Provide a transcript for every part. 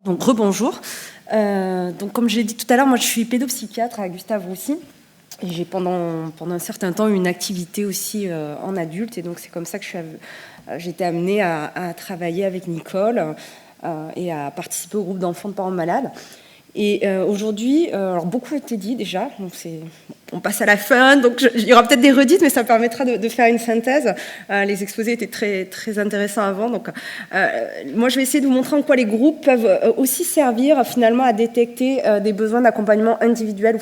Donc rebonjour. Donc comme je l'ai dit tout à l'heure, moi je suis pédopsychiatre à Gustave Roussy et j'ai pendant un certain temps eu une activité aussi en adulte, et donc c'est comme ça que j'ai été amenée à travailler avec Nicole et à participer au groupe d'enfants de parents malades. Et aujourd'hui, alors beaucoup a été dit déjà, donc on passe à la fin, donc il y aura peut-être des redites, mais ça permettra de faire une synthèse. Les exposés étaient très, très intéressants avant, donc moi je vais essayer de vous montrer en quoi les groupes peuvent aussi servir finalement à détecter des besoins d'accompagnement individuel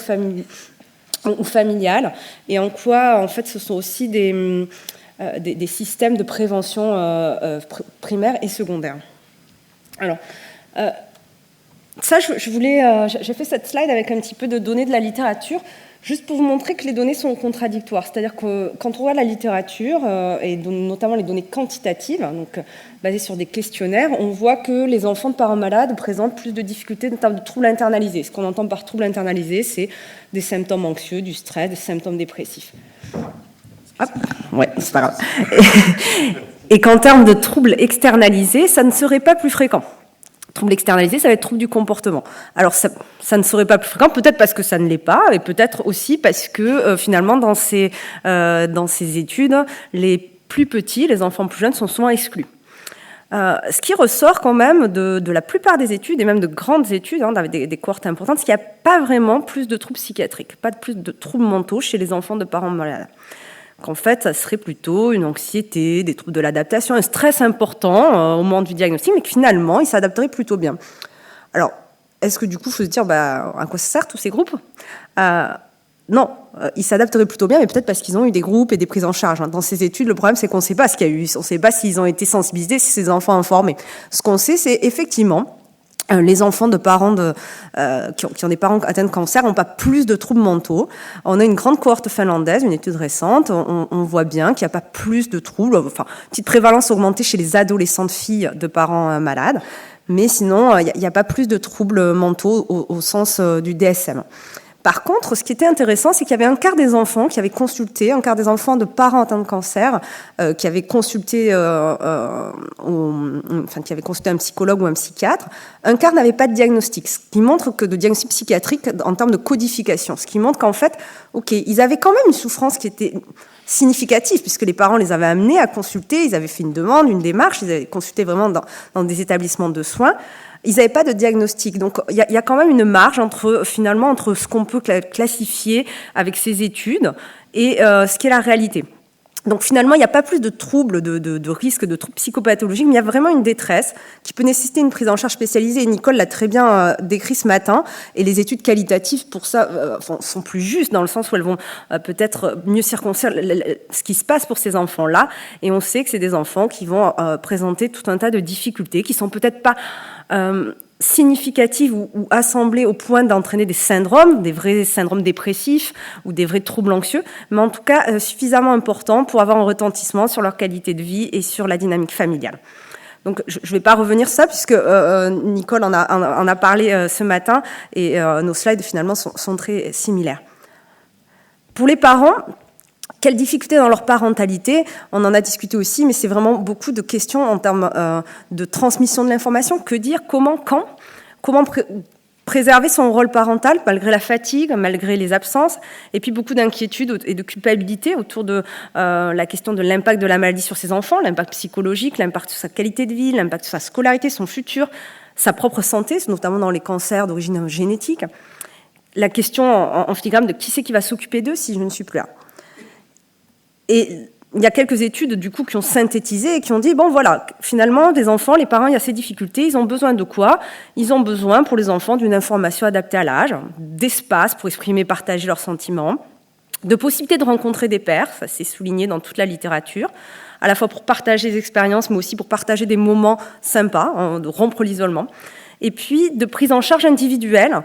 ou familial, et en quoi en fait ce sont aussi des systèmes de prévention primaire et secondaire. Alors, ça, j'ai fait cette slide avec un petit peu de données de la littérature, juste pour vous montrer que les données sont contradictoires. C'est-à-dire que quand on voit la littérature, et notamment les données quantitatives, donc basées sur des questionnaires, on voit que les enfants de parents malades présentent plus de difficultés en termes de troubles internalisés. Ce qu'on entend par troubles internalisés, c'est des symptômes anxieux, du stress, des symptômes dépressifs. Hop, ouais, c'est pas grave. Et qu'en termes de troubles externalisés, ça ne serait pas plus fréquent. Trouble externalisé, ça va être trouble du comportement. Alors ça ne serait pas plus fréquent, peut-être parce que ça ne l'est pas, et peut-être aussi parce que finalement dans ces études, les plus petits, les enfants plus jeunes, sont souvent exclus. Ce qui ressort quand même de la plupart des études, et même de grandes études, avec des cohortes importantes, c'est qu'il n'y a pas vraiment plus de troubles psychiatriques, pas plus de troubles mentaux chez les enfants de parents malades. Qu'en fait, ça serait plutôt une anxiété, des troubles de l'adaptation, un stress important au moment du diagnostic, mais que finalement, ils s'adapteraient plutôt bien. Alors, est-ce que du coup, il faut se dire, à quoi ça sert tous ces groupes ? Non, ils s'adapteraient plutôt bien, mais peut-être parce qu'ils ont eu des groupes et des prises en charge. Dans ces études, le problème, c'est qu'on ne sait pas ce qu'il y a eu, on ne sait pas s'ils ont été sensibilisés, si ces enfants informés. Ce qu'on sait, c'est effectivement les enfants de parents qui ont des parents atteints de cancer n'ont pas plus de troubles mentaux. On a une grande cohorte finlandaise, une étude récente, on voit bien qu'il n'y a pas plus de troubles, enfin, petite prévalence augmentée chez les adolescentes filles de parents malades, mais sinon, il n'y a pas plus de troubles mentaux au sens du DSM. Par contre, ce qui était intéressant, c'est qu'il y avait un quart des enfants qui avaient consulté, un quart des enfants de parents atteints de cancer, qui avaient consulté, qui avaient consulté un psychologue ou un psychiatre. Un quart n'avait pas de diagnostic, ce qui montre que de diagnostic psychiatrique en termes de codification, ce qui montre qu'en fait, ils avaient quand même une souffrance qui était significative, puisque les parents les avaient amenés à consulter, ils avaient fait une demande, une démarche, ils avaient consulté vraiment dans des établissements de soins. Ils n'avaient pas de diagnostic. Donc, il y a quand même une marge entre ce qu'on peut classifier avec ces études et ce qui est la réalité. Donc, finalement, il n'y a pas plus de troubles, de risques, de troubles psychopathologiques, mais il y a vraiment une détresse qui peut nécessiter une prise en charge spécialisée. Et Nicole l'a très bien décrit ce matin. Et les études qualitatives, pour ça, sont plus justes, dans le sens où elles vont peut-être mieux circonscrire ce qui se passe pour ces enfants-là. Et on sait que c'est des enfants qui vont présenter tout un tas de difficultés, qui sont peut-être pas significatives ou assemblées au point d'entraîner des syndromes, des vrais syndromes dépressifs ou des vrais troubles anxieux, mais en tout cas suffisamment importants pour avoir un retentissement sur leur qualité de vie et sur la dynamique familiale. Donc je ne vais pas revenir sur ça puisque Nicole en a parlé ce matin, et nos slides finalement sont très similaires. Pour les parents, quelles difficultés dans leur parentalité ? On en a discuté aussi, mais c'est vraiment beaucoup de questions en termes de transmission de l'information. Que dire ? Comment ? Quand ? Comment préserver son rôle parental malgré la fatigue, malgré les absences, et puis beaucoup d'inquiétudes et de culpabilité autour de la question de l'impact de la maladie sur ses enfants, l'impact psychologique, l'impact sur sa qualité de vie, l'impact sur sa scolarité, son futur, sa propre santé, notamment dans les cancers d'origine génétique. La question en filigrane de qui c'est qui va s'occuper d'eux si je ne suis plus là. Et il y a quelques études du coup qui ont synthétisé et qui ont dit finalement des enfants, les parents, il y a ces difficultés, ils ont besoin de quoi ? Ils ont besoin pour les enfants d'une information adaptée à l'âge, d'espace pour exprimer, partager leurs sentiments, de possibilités de rencontrer des pairs, ça c'est souligné dans toute la littérature, à la fois pour partager des expériences, mais aussi pour partager des moments sympas, de rompre l'isolement. Et puis de prise en charge individuelle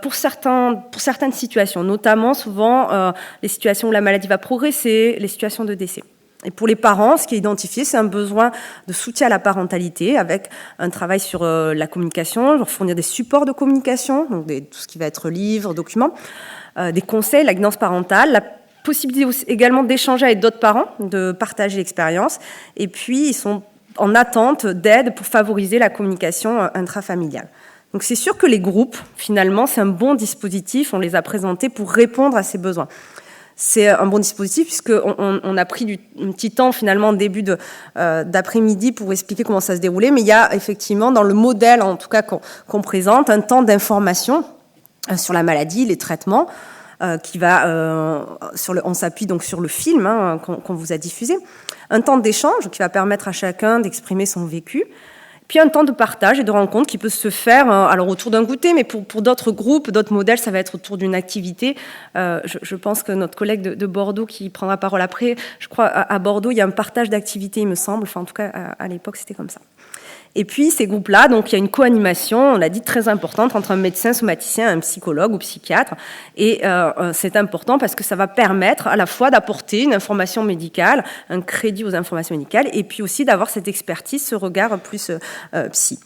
pour certaines situations, notamment souvent les situations où la maladie va progresser, les situations de décès. Et pour les parents, ce qui est identifié, c'est un besoin de soutien à la parentalité avec un travail sur la communication, leur fournir des supports de communication, donc tout ce qui va être livres, documents, des conseils, la guidance parentale, la possibilité également d'échanger avec d'autres parents, de partager l'expérience. Et puis, ils sont en attente d'aide pour favoriser la communication intrafamiliale. Donc c'est sûr que les groupes, finalement, c'est un bon dispositif, on les a présentés pour répondre à ces besoins. C'est un bon dispositif puisqu'on a pris un petit temps finalement en début d'après-midi pour expliquer comment ça se déroulait, mais il y a effectivement dans le modèle en tout cas qu'on présente un temps d'information sur la maladie, les traitements, qui va on s'appuie donc sur le film qu'on vous a diffusé, un temps d'échange qui va permettre à chacun d'exprimer son vécu. Puis un temps de partage et de rencontre qui peut se faire alors autour d'un goûter, mais pour d'autres groupes, d'autres modèles, ça va être autour d'une activité. Je pense que notre collègue de Bordeaux qui prendra parole après, je crois à Bordeaux, il y a un partage d'activités, il me semble. Enfin, en tout cas, à l'époque, c'était comme ça. Et puis, ces groupes-là, donc il y a une co-animation, on l'a dit, très importante entre un médecin somaticien, un psychologue ou psychiatre. Et c'est important parce que ça va permettre à la fois d'apporter une information médicale, un crédit aux informations médicales, et puis aussi d'avoir cette expertise, ce regard plus psy.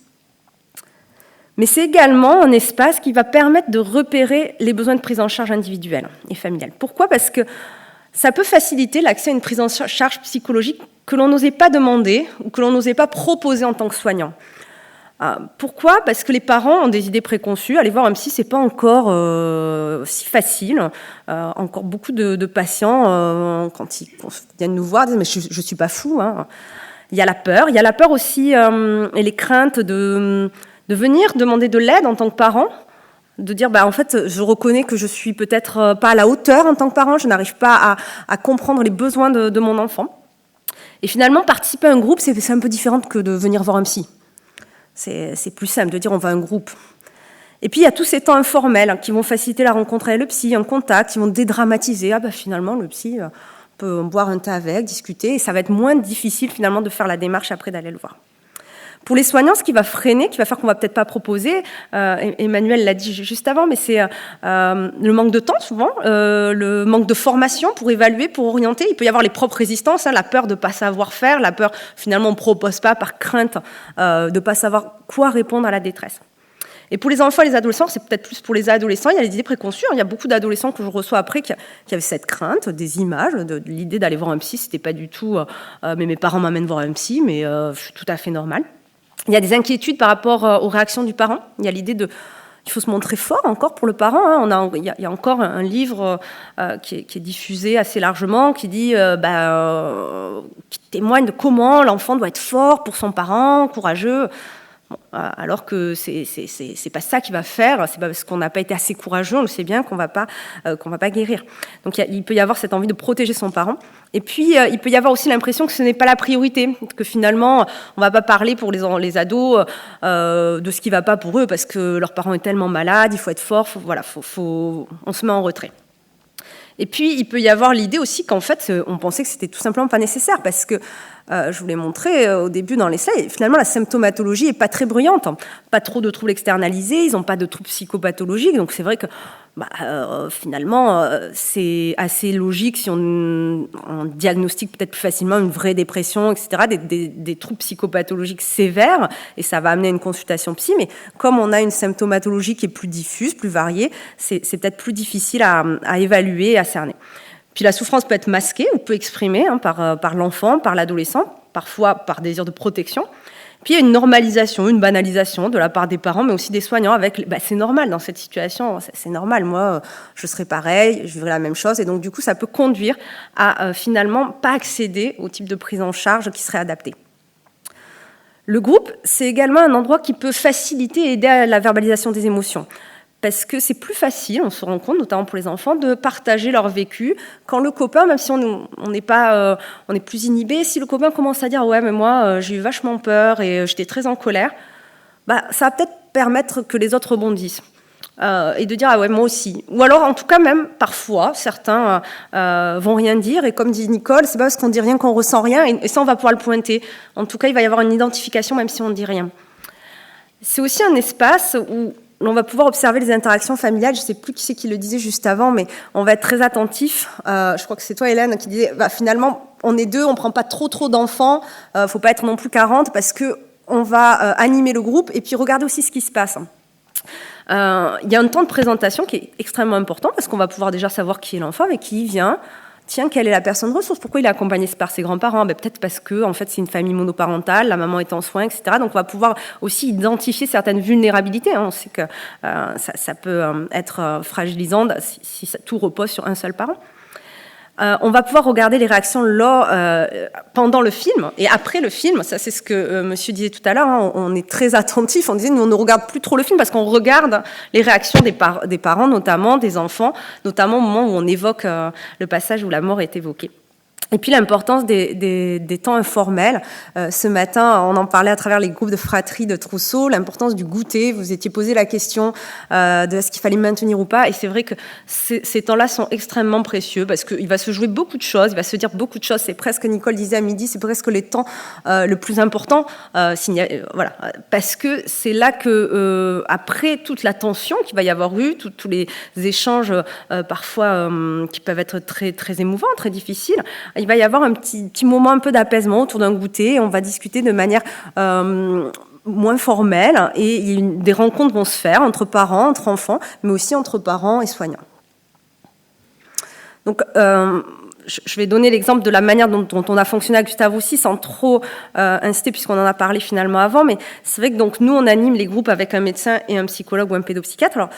Mais c'est également un espace qui va permettre de repérer les besoins de prise en charge individuelle et familiale. Pourquoi ? Parce que ça peut faciliter l'accès à une prise en charge psychologique que l'on n'osait pas demander ou que l'on n'osait pas proposer en tant que soignant. Pourquoi ? Parce que les parents ont des idées préconçues. Aller voir un psy, c'est pas encore si facile. Encore beaucoup de patients, quand ils viennent nous voir, disent « mais je suis pas fou ». Il y a la peur aussi et les craintes de venir demander de l'aide en tant que parent. De dire, en fait, je reconnais que je suis peut-être pas à la hauteur en tant que parent, je n'arrive pas à comprendre les besoins de mon enfant. Et finalement, participer à un groupe, c'est un peu différent que de venir voir un psy. C'est plus simple de dire on va à un groupe. Et puis, il y a tous ces temps informels qui vont faciliter la rencontre avec le psy, un contact, qui vont dédramatiser. Finalement, le psy, on peut boire un thé avec, discuter, et ça va être moins difficile finalement de faire la démarche après d'aller le voir. Pour les soignants, ce qui va freiner, qui va faire qu'on va peut-être pas proposer, Emmanuel l'a dit juste avant, mais c'est le manque de temps souvent, le manque de formation pour évaluer, pour orienter. Il peut y avoir les propres résistances, la peur de pas savoir faire, la peur finalement on propose pas par crainte de pas savoir quoi répondre à la détresse. Et pour les enfants et les adolescents, c'est peut-être plus pour les adolescents, il y a les idées préconçues. Il y a beaucoup d'adolescents que je reçois après qui avaient cette crainte, des images, de l'idée d'aller voir un psy. C'était pas du tout mais mes parents m'amènent voir un psy, mais je suis tout à fait normal. Il y a des inquiétudes par rapport aux réactions du parent. Il y a l'idée il faut se montrer fort encore pour le parent. Il y a encore un livre qui est diffusé assez largement qui dit, qui témoigne de comment l'enfant doit être fort pour son parent, courageux. Alors que c'est pas ça qui va faire, c'est pas parce qu'on n'a pas été assez courageux, on le sait bien qu'on va pas guérir. Donc il peut y avoir cette envie de protéger son parent. Et puis il peut y avoir aussi l'impression que ce n'est pas la priorité, que finalement on va pas parler pour les ados de ce qui va pas pour eux parce que leur parent est tellement malade, il faut être fort, on se met en retrait. Et puis, il peut y avoir l'idée aussi qu'en fait, on pensait que c'était tout simplement pas nécessaire parce que, je vous l'ai montré au début dans l'essai, finalement, la symptomatologie est pas très bruyante. Pas trop de troubles externalisés, ils n'ont pas de troubles psychopathologiques. Donc, c'est vrai que, finalement, c'est assez logique si on diagnostique peut-être plus facilement une vraie dépression, etc., des troubles psychopathologiques sévères, et ça va amener à une consultation psy. Mais comme on a une symptomatologie qui est plus diffuse, plus variée, c'est peut-être plus difficile à évaluer et à cerner. Puis la souffrance peut être masquée ou peut exprimer par l'enfant, par l'adolescent, parfois par désir de protection. Puis il y a une normalisation, une banalisation de la part des parents, mais aussi des soignants avec c'est normal dans cette situation, c'est normal, moi je serais pareil, je vivrais la même chose, et donc du coup ça peut conduire à finalement pas accéder au type de prise en charge qui serait adapté. Le groupe, c'est également un endroit qui peut faciliter et aider à la verbalisation des émotions. Parce que c'est plus facile, on se rend compte, notamment pour les enfants, de partager leur vécu. Quand le copain, même si on est plus inhibé, si le copain commence à dire « ouais, mais moi, j'ai eu vachement peur et j'étais très en colère », ça va peut-être permettre que les autres rebondissent. Et de dire « ah ouais, moi aussi ». Ou alors, en tout cas, même, parfois, certains vont rien dire. Et comme dit Nicole, c'est pas parce qu'on dit rien qu'on ressent rien. Et ça, on va pouvoir le pointer. En tout cas, il va y avoir une identification, même si on ne dit rien. C'est aussi un espace où on va pouvoir observer les interactions familiales. Je ne sais plus qui c'est qui le disait juste avant, mais on va être très attentif. Je crois que c'est toi, Hélène, qui disait finalement, on est deux, on ne prend pas trop d'enfants. Il ne faut pas être non plus 40 parce qu'on va animer le groupe et puis regarder aussi ce qui se passe. Il y a un temps de présentation qui est extrêmement important parce qu'on va pouvoir déjà savoir qui est l'enfant, avec qui il vient, Tiens, quelle est la personne ressource? Pourquoi il est accompagné par ses grands-parents? Peut-être parce que, en fait, c'est une famille monoparentale, la maman est en soins, etc. Donc, on va pouvoir aussi identifier certaines vulnérabilités. On sait que ça peut être fragilisant si tout repose sur un seul parent. On va pouvoir regarder les réactions pendant le film et après le film. Ça, c'est ce que monsieur disait tout à l'heure. On est très attentif. On disait, nous, on ne regarde plus trop le film parce qu'on regarde les réactions des parents, notamment des enfants, notamment au moment où on évoque le passage où la mort est évoquée. Et puis l'importance des temps informels. Ce matin, on en parlait à travers les groupes de fratrie de Trousseau, l'importance du goûter. Vous étiez posé la question de ce qu'il fallait maintenir ou pas. Et c'est vrai que ces temps-là sont extrêmement précieux parce qu'il va se jouer beaucoup de choses, il va se dire beaucoup de choses. C'est presque, Nicole disait à midi, c'est presque les temps le plus important. Voilà, parce que c'est là que, après toute la tension qu'il va y avoir eu, tous les échanges parfois qui peuvent être très, très émouvants, très difficiles, il va y avoir un petit moment un peu d'apaisement autour d'un goûter. On va discuter de manière moins formelle et des rencontres vont se faire entre parents, entre enfants, mais aussi entre parents et soignants. Donc, je vais donner l'exemple de la manière dont on a fonctionné avec Gustave Roussy sans trop inciter puisqu'on en a parlé finalement avant, mais c'est vrai que donc nous on anime les groupes avec un médecin et un psychologue ou un pédopsychiatre. Alors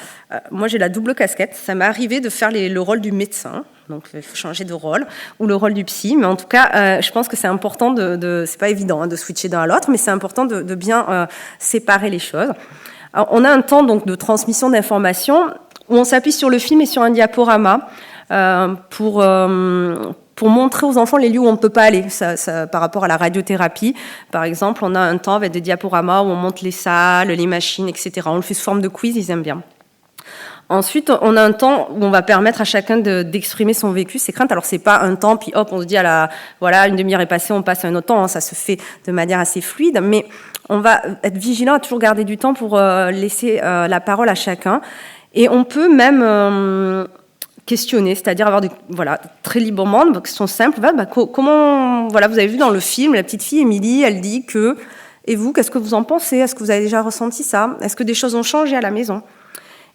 moi j'ai la double casquette, ça m'est arrivé de faire le rôle du médecin, donc il faut changer de rôle, ou le rôle du psy, mais en tout cas je pense que c'est important c'est pas évident de switcher d'un à l'autre, mais c'est important de bien séparer les choses. Alors, on a un temps donc de transmission d'informations où on s'appuie sur le film et sur un diaporama pour montrer aux enfants les lieux où on ne peut pas aller. Par rapport à la radiothérapie, par exemple, on a un temps avec des diaporamas où on montre les salles, les machines, etc. On le fait sous forme de quiz, ils aiment bien. Ensuite, on a un temps où on va permettre à chacun d'exprimer son vécu, ses craintes. Alors, c'est pas un temps, puis hop, on se dit, voilà, une demi-heure est passée, on passe à un autre temps. Ça se fait de manière assez fluide, mais on va être vigilant à toujours garder du temps pour laisser la parole à chacun. Et on peut même questionner, c'est-à-dire avoir très librement, des questions simples. Comment, vous avez vu dans le film, la petite fille Émilie, elle dit que, et vous, qu'est-ce que vous en pensez? Est-ce que vous avez déjà ressenti ça? Est-ce que des choses ont changé à la maison?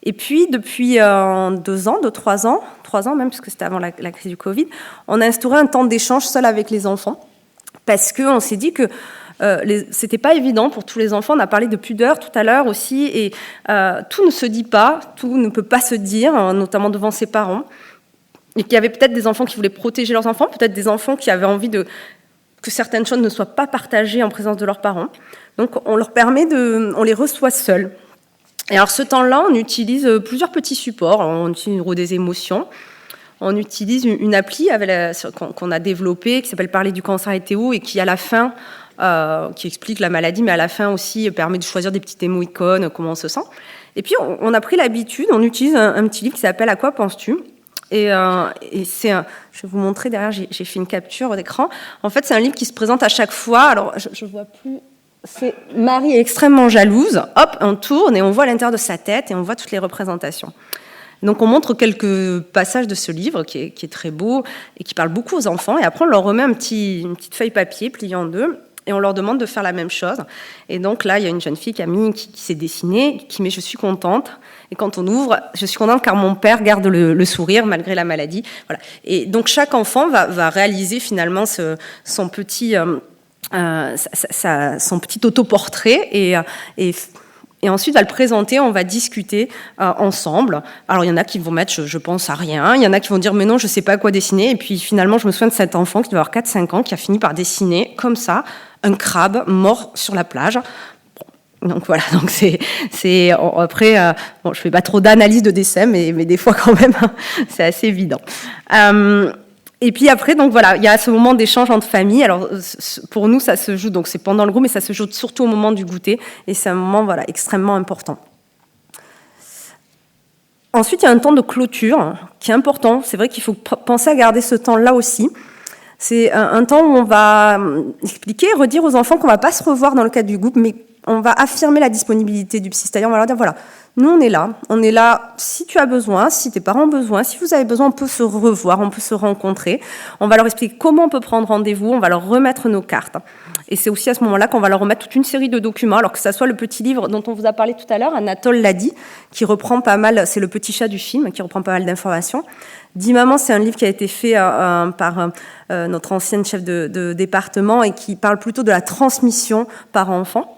Et puis, depuis 3 ans même, puisque c'était avant la crise du Covid, on a instauré un temps d'échange seul avec les enfants, parce qu'on s'est dit que c'était pas évident pour tous les enfants. On a parlé de pudeur tout à l'heure aussi, et tout ne se dit pas, tout ne peut pas se dire, notamment devant ses parents. Et qu'il y avait peut-être des enfants qui voulaient protéger leurs enfants, peut-être des enfants qui avaient envie que certaines choses ne soient pas partagées en présence de leurs parents. Donc on leur permet on les reçoit seuls. Et alors ce temps-là, on utilise plusieurs petits supports. On utilise une roue des émotions. On utilise une appli qu'on a développée qui s'appelle Parler du cancer et Théo et qui à la fin qui explique la maladie, mais à la fin aussi permet de choisir des petites émo-icônes, comment on se sent. Et puis on a pris l'habitude, on utilise un petit livre qui s'appelle « À quoi penses-tu » Et je vais vous montrer derrière, j'ai fait une capture d'écran. En fait, c'est un livre qui se présente à chaque fois. Alors, je vois plus. C'est Marie est extrêmement jalouse. Hop, on tourne et on voit l'intérieur de sa tête et on voit toutes les représentations. Donc, on montre quelques passages de ce livre qui est très beau et qui parle beaucoup aux enfants. Et après, on leur remet une petite feuille papier pliée en deux. Et on leur demande de faire la même chose. Et donc là, il y a une jeune fille, Camille, qui s'est dessinée, qui met « Je suis contente ». Et quand on ouvre, « Je suis contente car mon père garde le sourire malgré la maladie ». Voilà. Et donc chaque enfant va réaliser finalement son petit autoportrait et ensuite va le présenter, on va discuter ensemble. Alors il y en a qui vont mettre je pense à rien, il y en a qui vont dire mais non je sais pas quoi dessiner, et puis finalement je me souviens de cet enfant qui devait avoir 4-5 ans qui a fini par dessiner comme ça un crabe mort sur la plage. Donc voilà, donc c'est après je fais pas trop d'analyse de dessin mais des fois quand même c'est assez évident. Et puis après, donc voilà, il y a ce moment d'échange entre familles. Alors pour nous, ça se joue, donc c'est pendant le groupe, mais ça se joue surtout au moment du goûter, et c'est un moment extrêmement important. Ensuite, il y a un temps de clôture qui est important. C'est vrai qu'il faut penser à garder ce temps-là aussi. C'est un temps où on va expliquer, redire aux enfants qu'on ne va pas se revoir dans le cadre du groupe, mais on va affirmer la disponibilité du psy. C'est-à-dire, on va leur dire, voilà, Nous, on est là. On est là si tu as besoin, si tes parents ont besoin, si vous avez besoin, on peut se revoir, on peut se rencontrer. On va leur expliquer comment on peut prendre rendez-vous, on va leur remettre nos cartes. Et c'est aussi à ce moment-là qu'on va leur remettre toute une série de documents, alors que ça soit le petit livre dont on vous a parlé tout à l'heure, Anatole l'a dit, qui reprend pas mal, c'est le petit chat du film, qui reprend pas mal d'informations. Dis maman, c'est un livre qui a été fait par notre ancienne chef de département et qui parle plutôt de la transmission par enfant.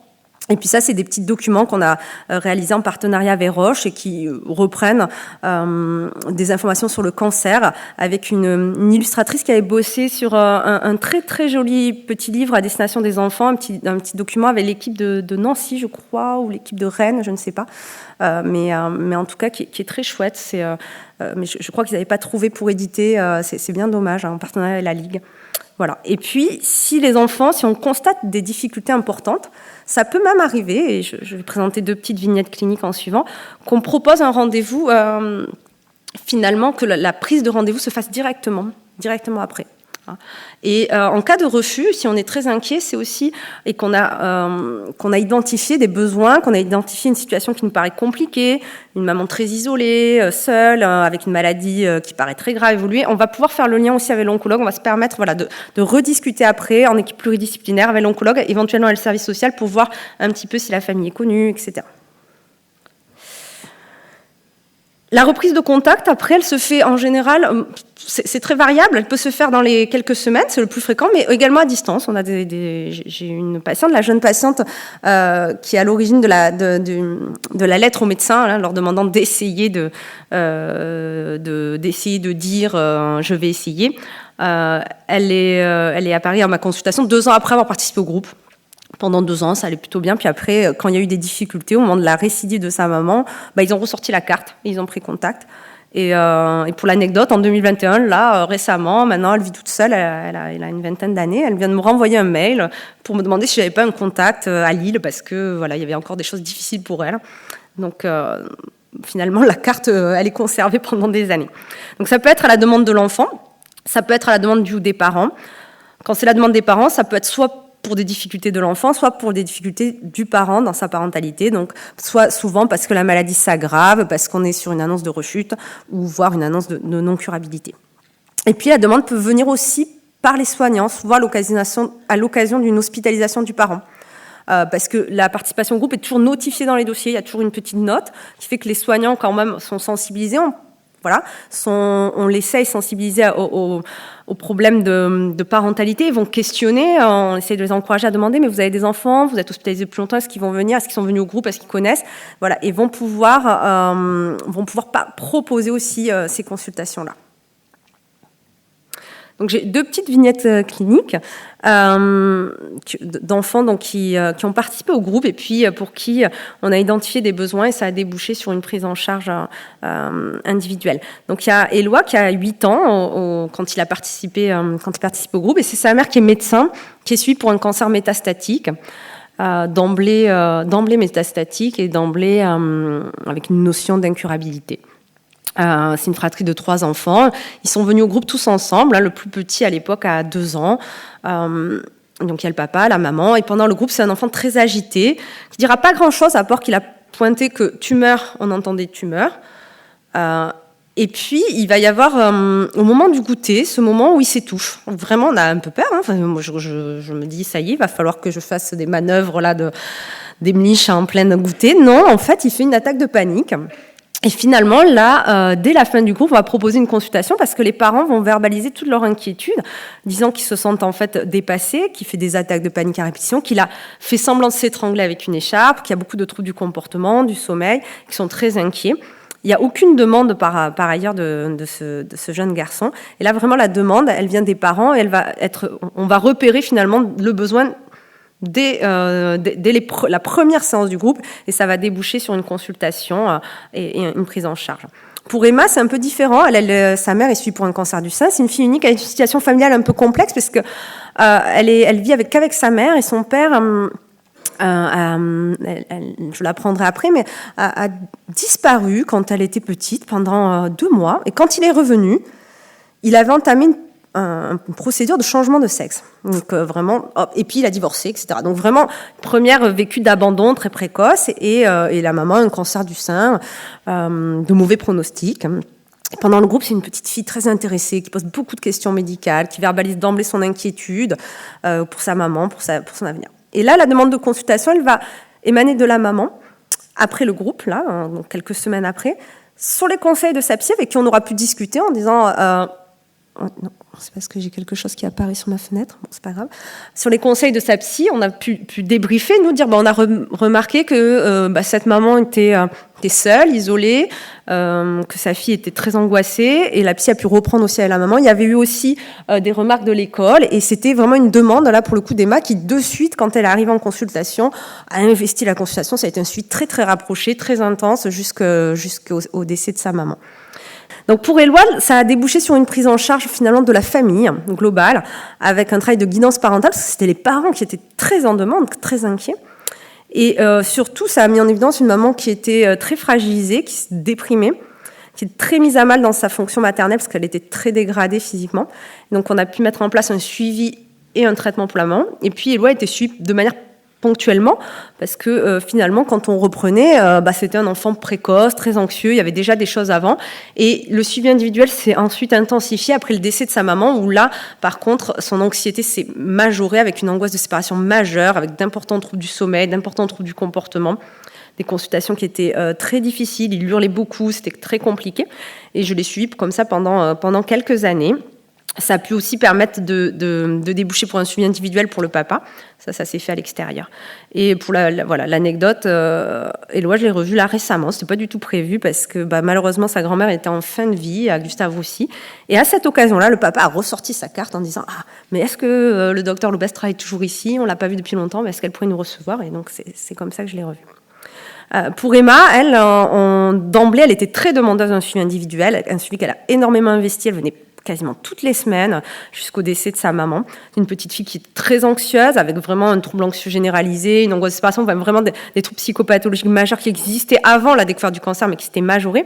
Et puis ça, c'est des petits documents qu'on a réalisés en partenariat avec Roche et qui reprennent des informations sur le cancer avec une illustratrice qui avait bossé sur un très très joli petit livre à destination des enfants, un petit document avec l'équipe de Nancy, je crois, ou l'équipe de Rennes, je ne sais pas, mais en tout cas qui est très chouette. Mais je crois qu'ils n'avaient pas trouvé pour éditer, c'est bien dommage, en partenariat avec la Ligue. Voilà. Et puis, si on constate des difficultés importantes, ça peut même arriver, et je vais présenter 2 petites vignettes cliniques en suivant, qu'on propose un rendez-vous, finalement, que la prise de rendez-vous se fasse directement après. Et en cas de refus, si on est très inquiet, c'est aussi et qu'on a identifié des besoins, qu'on a identifié une situation qui nous paraît compliquée, une maman très isolée, seule, avec une maladie qui paraît très grave, évoluée, on va pouvoir faire le lien aussi avec l'oncologue. On va se permettre de rediscuter après en équipe pluridisciplinaire avec l'oncologue, éventuellement avec le service social pour voir un petit peu si la famille est connue, etc. La reprise de contact, après, elle se fait en général, c'est très variable, elle peut se faire dans les quelques semaines, c'est le plus fréquent, mais également à distance. On a j'ai une patiente, la jeune patiente, qui est à l'origine de la lettre au médecin, là, leur demandant d'essayer d'essayer de dire je vais essayer. Elle est apparue à ma consultation 2 ans après avoir participé au groupe. Pendant 2 ans, ça allait plutôt bien. Puis après, quand il y a eu des difficultés, au moment de la récidive de sa maman, ils ont ressorti la carte, ils ont pris contact. Et pour l'anecdote, en 2021, là, récemment, maintenant, elle vit toute seule, elle a une vingtaine d'années, elle vient de me renvoyer un mail pour me demander si j'avais pas un contact à Lille, parce que voilà, il y avait encore des choses difficiles pour elle. Donc, finalement, la carte, elle est conservée pendant des années. Donc, ça peut être à la demande de l'enfant, ça peut être à la demande des parents. Quand c'est la demande des parents, ça peut être soit pour des difficultés de l'enfant, soit pour des difficultés du parent dans sa parentalité, donc soit souvent parce que la maladie s'aggrave, parce qu'on est sur une annonce de rechute, ou voire une annonce de non-curabilité. Et puis la demande peut venir aussi par les soignants, souvent à l'occasion d'une hospitalisation du parent. Parce que la participation au groupe est toujours notifiée dans les dossiers, il y a toujours une petite note qui fait que les soignants quand même sont sensibilisés, on l'essaye de sensibiliser aux problèmes de parentalité, ils vont questionner, on essaie de les encourager à demander, mais vous avez des enfants, vous êtes hospitalisés depuis longtemps, est-ce qu'ils vont venir, est-ce qu'ils sont venus au groupe, est-ce qu'ils connaissent, voilà, et vont pouvoir proposer aussi ces consultations-là. Donc j'ai 2 petites vignettes cliniques d'enfants donc, qui ont participé au groupe et puis pour qui on a identifié des besoins et ça a débouché sur une prise en charge individuelle. Donc il y a Éloi qui a 8 ans quand il participe au groupe et c'est sa mère qui est médecin, qui est suivie pour un cancer métastatique. D'emblée métastatique et d'emblée avec une notion d'incurabilité. C'est une fratrie de 3 enfants. Ils sont venus au groupe tous ensemble. Le plus petit à l'époque a 2 ans. Donc il y a le papa, la maman. Et pendant le groupe, c'est un enfant très agité qui dira pas grand-chose à part qu'il a pointé que tumeur, on entendait tumeur. Et puis il va y avoir au moment du goûter, ce moment où il s'étouffe. Vraiment, on a un peu peur. Enfin, moi, je me dis ça y est, il va falloir que je fasse des manœuvres là des mliches en pleine goûter. Non, en fait, il fait une attaque de panique. Et finalement, là, dès la fin du groupe, on va proposer une consultation parce que les parents vont verbaliser toute leur inquiétude, disant qu'ils se sentent en fait dépassés, qu'il fait des attaques de panique à répétition, qu'il a fait semblant de s'étrangler avec une écharpe, qu'il y a beaucoup de troubles du comportement, du sommeil, qu'ils sont très inquiets. Il n'y a aucune demande par ailleurs de ce jeune garçon. Et là, vraiment, la demande, elle vient des parents et on va repérer finalement le besoin dès la première séance du groupe et ça va déboucher sur une consultation et une prise en charge. Pour Emma, c'est un peu différent. Sa mère est suivie pour un cancer du sein. C'est une fille unique, elle a une situation familiale un peu complexe parce que elle vit qu'avec sa mère et son père. Je l'apprendrai après, mais a disparu quand elle était petite pendant 2 mois. Et quand il est revenu, il avait entamé une procédure de changement de sexe. Donc vraiment, hop, et puis il a divorcé, etc. Donc vraiment, première vécu d'abandon très précoce et la maman un cancer du sein, de mauvais pronostics. Pendant le groupe, c'est une petite fille très intéressée, qui pose beaucoup de questions médicales, qui verbalise d'emblée son inquiétude pour sa maman, pour son avenir. Et là, la demande de consultation, elle va émaner de la maman, après le groupe, là, donc quelques semaines après, sur les conseils de sa psy, avec qui on aura pu discuter en disant... non, c'est parce que j'ai quelque chose qui apparaît sur ma fenêtre. Bon, c'est pas grave. Sur les conseils de sa psy, on a pu débriefer, nous dire, on a remarqué que cette maman était seule, isolée, que sa fille était très angoissée, et la psy a pu reprendre aussi à la maman. Il y avait eu aussi des remarques de l'école, et c'était vraiment une demande, là, pour le coup, d'Emma, qui, de suite, quand elle arrive en consultation, a investi la consultation. Ça a été un suivi très, très rapproché, très intense, jusqu'au décès de sa maman. Donc pour Éloi, ça a débouché sur une prise en charge finalement de la famille globale, avec un travail de guidance parentale, parce que c'était les parents qui étaient très en demande, très inquiets. Et surtout, ça a mis en évidence une maman qui était très fragilisée, qui se déprimait, qui était très mise à mal dans sa fonction maternelle, parce qu'elle était très dégradée physiquement. Donc on a pu mettre en place un suivi et un traitement pour la maman. Et puis Éloi était suivie de manière ponctuellement, parce que finalement, quand on reprenait, c'était un enfant précoce, très anxieux, il y avait déjà des choses avant, et le suivi individuel s'est ensuite intensifié après le décès de sa maman, où là, par contre, son anxiété s'est majorée avec une angoisse de séparation majeure, avec d'importants troubles du sommeil, d'importants troubles du comportement, des consultations qui étaient très difficiles, il hurlait beaucoup, c'était très compliqué, et je l'ai suivi comme ça pendant quelques années. Ça a pu aussi permettre de déboucher pour un suivi individuel pour le papa. Ça s'est fait à l'extérieur. Et pour l'anecdote, Éloi, je l'ai revue là récemment. C'était pas du tout prévu parce que malheureusement, sa grand-mère était en fin de vie, à Gustave aussi. Et à cette occasion-là, le papa a ressorti sa carte en disant « Ah, mais est-ce que le docteur Loubès travaille toujours ici ? On l'a pas vu depuis longtemps, mais est-ce qu'elle pourrait nous recevoir ?» Et donc, c'est comme ça que je l'ai revue. Pour Emma, elle, d'emblée, elle était très demandeuse d'un suivi individuel, un suivi qu'elle a énormément investi. Elle venait quasiment toutes les semaines jusqu'au décès de sa maman. Une petite fille qui est très anxieuse, avec vraiment un trouble anxieux généralisé, une angoisse de séparation, vraiment des troubles psychopathologiques majeurs qui existaient avant la découverte du cancer, mais qui s'étaient majorés.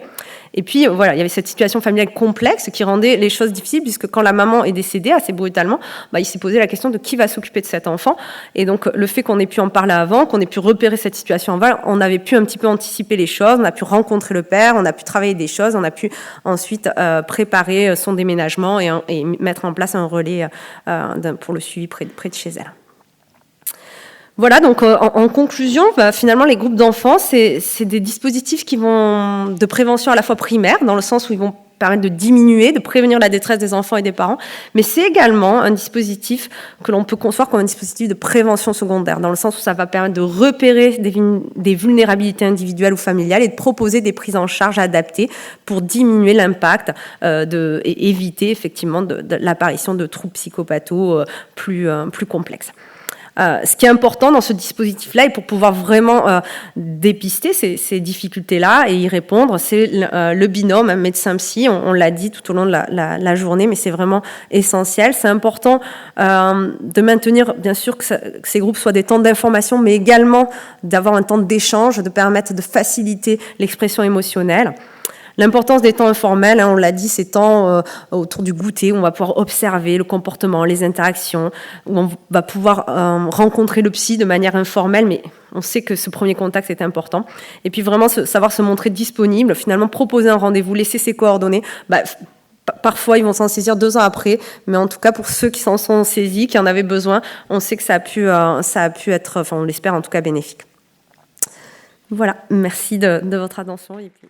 Et puis, voilà, il y avait cette situation familiale complexe qui rendait les choses difficiles, puisque quand la maman est décédée assez brutalement, il s'est posé la question de qui va s'occuper de cet enfant. Et donc, le fait qu'on ait pu en parler avant, qu'on ait pu repérer cette situation avant, on avait pu un petit peu anticiper les choses, on a pu rencontrer le père, on a pu travailler des choses, on a pu ensuite préparer son déménagement et mettre en place un relais pour le suivi près de chez elle. Voilà, donc en conclusion, finalement, les groupes d'enfants, c'est des dispositifs qui vont de prévention à la fois primaire, dans le sens où ils vont permettre de diminuer, de prévenir la détresse des enfants et des parents, mais c'est également un dispositif que l'on peut concevoir comme un dispositif de prévention secondaire, dans le sens où ça va permettre de repérer des vulnérabilités individuelles ou familiales et de proposer des prises en charge adaptées pour diminuer l'impact et éviter effectivement de l'apparition de troubles psychopathos plus complexes. Ce qui est important dans ce dispositif-là, et pour pouvoir vraiment dépister ces difficultés-là et y répondre, c'est le binôme médecin-psy. On l'a dit tout au long de la journée, mais c'est vraiment essentiel. C'est important de maintenir, bien sûr, que ces groupes soient des temps d'information, mais également d'avoir un temps d'échange, de permettre de faciliter l'expression émotionnelle. L'importance des temps informels, on l'a dit, ces temps autour du goûter, où on va pouvoir observer le comportement, les interactions, où on va pouvoir rencontrer le psy de manière informelle, mais on sait que ce premier contact est important. Et puis vraiment savoir se montrer disponible, finalement proposer un rendez-vous, laisser ses coordonnées. Parfois, ils vont s'en saisir 2 ans après, mais en tout cas, pour ceux qui s'en sont saisis, qui en avaient besoin, on sait que ça a pu être, on l'espère en tout cas, bénéfique. Voilà, merci de votre attention. Et puis...